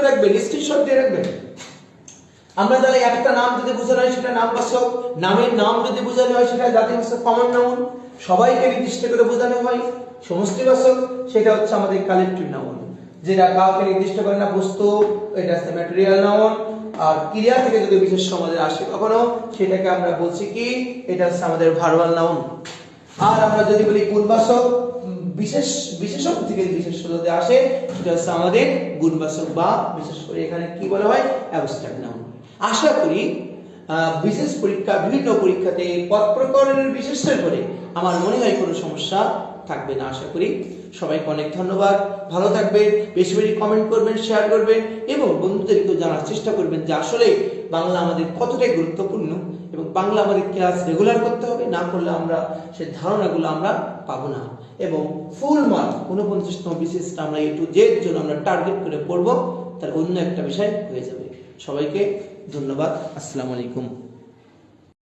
রাখবেন, স্ক্রিনশট দিয়ে রাখবেন। আমরা যারা একটা নাম যদি বোঝানো হয় সেটা নামবাচক, নামের নাম যদি বোঝানো হয় সেটা জাতিবাচক কমন নাউন, সবাইকে নির্দিষ্ট করে বোঝানো হয় সমষ্টিবাচক, সেটা হচ্ছে আমাদের কালেক্টিভ নাউন, যেটা কাউকে নির্দিষ্ট করে না, বস্তু, এটা হচ্ছে ম্যাটেরিয়াল নাউন। আর ক্রিয়া থেকে যদি বিশেষ আমাদের আসে কখনো, সেটাকে আমরা বলছি কি, এটা হচ্ছে আমাদের ভার্বাল নাউন। আর আমরা যদি বলি গুণবাচক, বিশেষণ থেকে বিশেষ যদি আসে সেটা হচ্ছে আমাদের গুণবাচক, বা বিশেষ করে এখানে কি বলা হয়, অ্যাবস্ট্রাক্ট নাউন। আশা করি বিশেষ পরীক্ষা, বিভিন্ন পরীক্ষাতে পদ প্রকরণের বিশেষের করে আমার মনে হয় কোনো সমস্যা থাকবে না। আশা করি সবাইকে অনেক ধন্যবাদ, ভালো থাকবেন, বেশি বেশি কমেন্ট করবেন, শেয়ার করবেন এবং বন্ধুদেরকে জানার চেষ্টা করবেন যে আসলে বাংলা আমাদের কতটাই গুরুত্বপূর্ণ এবং বাংলা আমাদের ক্লাস রেগুলার করতে হবে, না করলে আমরা সেই ধারণাগুলো আমরা পাবো না। এবং ফুল মার্ক 49তম বিশেষটা আমরা A to Z জন্য আমরা টার্গেট করে পড়বো, তার অন্য একটা বিষয় হয়ে যাবে। সবাইকে ধন্যবাদ, আসসালামু আলাইকুম।